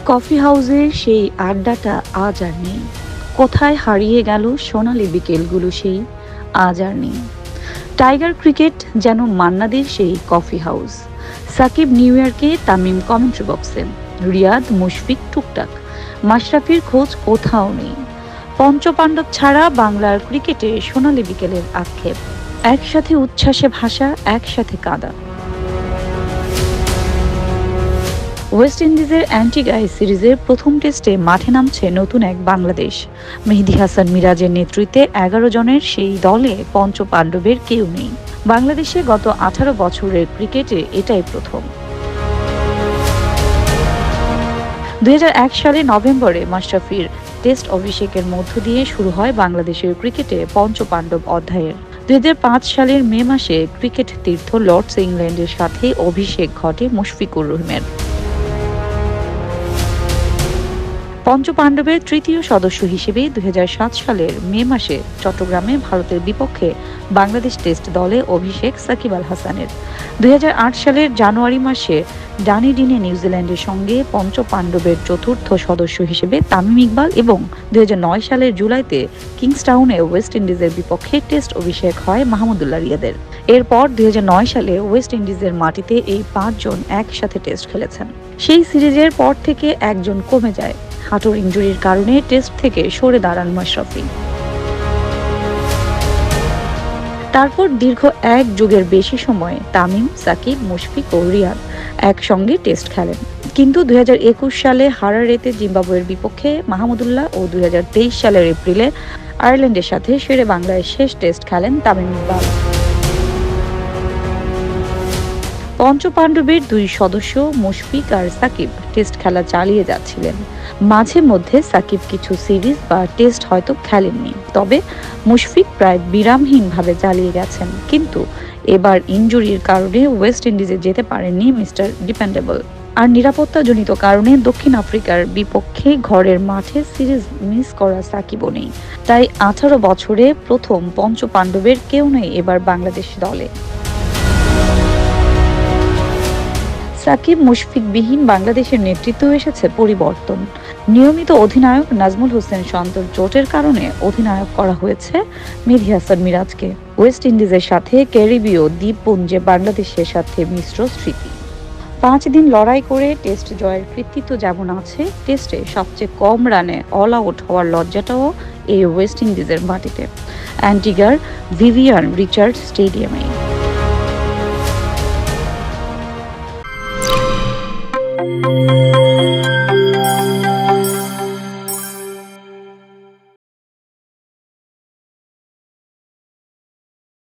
Coffee হাউসের সেই আড্ডাটা আজ আর নেই। কোথায় হারিয়ে গেল সোনালি বিকেলগুলো সেই আজ আর নেই। টাইগার ক্রিকেট যেন মান্নাদের সেই কফি হাউস। সাকিব নিউ ইয়র্কে, তামিম কমেন্ট্রি বক্সে, রিয়াদ মুশফিক টুকটাক, মাশরাফির খোঁজ কোথাও নেই। পঞ্চপাণ্ডব ছাড়া বাংলার ক্রিকেটে সোনালি বিকেলের আক্ষেপ। একসাথে উচ্ছ্বাসে ভাষা, একসাথে কাঁদা। ওয়েস্ট ইন্ডিজের অ্যান্টিগায় সিরিজের প্রথম টেস্টে মাঠে নামছে নতুন এক বাংলাদেশ। মেহেদী হাসান মিরাজের নেতৃত্বে ১১ জনের সেই দলে পঞ্চপাণ্ডবের কেউ নেই। বাংলাদেশে গত ১৮ বছরের ক্রিকেটে এটাই প্রথম। ২০০১ সালে নভেম্বরে মাশরাফির টেস্ট অভিষেকের মধ্য দিয়ে শুরু হয় বাংলাদেশের ক্রিকেটে পঞ্চপাণ্ডব অধ্যায়ের। ২০০৫ সালের মে মাসে ক্রিকেট তীর্থ লর্ডস ইংল্যান্ডের সাথে অভিষেক ঘটে মুশফিকুর রহিমের। পঞ্চপাণ্ডবের তৃতীয় সদস্য হিসেবে ২০০৭ সালের মে মাসে চট্টগ্রামে ভারতের বিপক্ষে বাংলাদেশ টেস্ট দলে অভিষেক সাকিব আল হাসানের। ২০০৮ সালের জানুয়ারি মাসে ডানেডিনে নিউজিল্যান্ডের সঙ্গে পঞ্চপাণ্ডবের চতুর্থ সদস্য হিসেবে তামিম ইকবাল এবং ২০০৯ সালের জুলাইতে কিংস্টাউনে ওয়েস্ট ইন্ডিজের বিপক্ষে টেস্ট অভিষেক হয় মাহমুদুল্লাহ রিয়াদের। এরপর ২০০৯ সালে ওয়েস্ট ইন্ডিজের মাটিতে এই ৫ জন একসাথে টেস্ট খেলেছেন। সেই সিরিজের পর থেকে একজন কমে যায়। হাঁটুর ইনজুরির কারণে টেস্ট থেকে সরে দাঁড়ান মাশরাফি। তারপর দীর্ঘ এক যুগের বেশি সময় তামিম, সাকিব, মুশফিক ও রিয়াদ একসঙ্গে টেস্ট খেলেন। কিন্তু ২০২১ সালে হারারেতে জিম্বাবুয়ের বিপক্ষে মাহমুদুল্লাহ ও ২০২৩ সালের এপ্রিলে আয়ারল্যান্ডের সাথে শেরে বাংলায় শেষ টেস্ট খেলেন তামিম ইকবাল। পঞ্চপাণ্ডবের দুই সদস্য মুশফিক আর সাকিব টেস্ট খেলা চালিয়ে যাচ্ছিলেন। মাঝে মধ্যে সাকিব কিছু সিরিজ বা টেস্ট হয়তো খেলেননি, তবে মুশফিক প্রায় বিরামহীনভাবে চালিয়ে গেছেন। কিন্তু এবার ইনজুরির কারণে ওয়েস্ট ইন্ডিজে যেতে পারেননি মিস্টার ডিপেন্ডেবল। আর নিরাপত্তাজনিত কারণে দক্ষিণ আফ্রিকার বিপক্ষে ঘরের মাঠে সিরিজ মিস করা সাকিবও নেই। তাই ১৮ বছরে প্রথম পঞ্চপাণ্ডবের কেউ নেই এবার বাংলাদেশ দলে। সাকিব মুশফিকবিহীন বাংলাদেশের নেতৃত্বে এসেছে পরিবর্তন। নিয়মিত অধিনায়ক নাজমুল হোসেন শান্তর চোটের কারণে অধিনায়ক করা হয়েছে মেহেদী হাসান মিরাজকে। ওয়েস্ট ইন্ডিজের সাথে ক্যারিবীয় দ্বীপপুঞ্জে বাংলাদেশের সাথে মিশ্র স্মৃতি। ৫ দিন লড়াই করে টেস্ট জয়ের কৃতিত্ব যেমন আছে, টেস্টে সবচেয়ে কম রানে অল আউট হওয়ার লজ্জাটাও এই ওয়েস্ট ইন্ডিজের মাটিতে, অ্যান্টিগার ভিভিয়ান রিচার্ড স্টেডিয়ামে।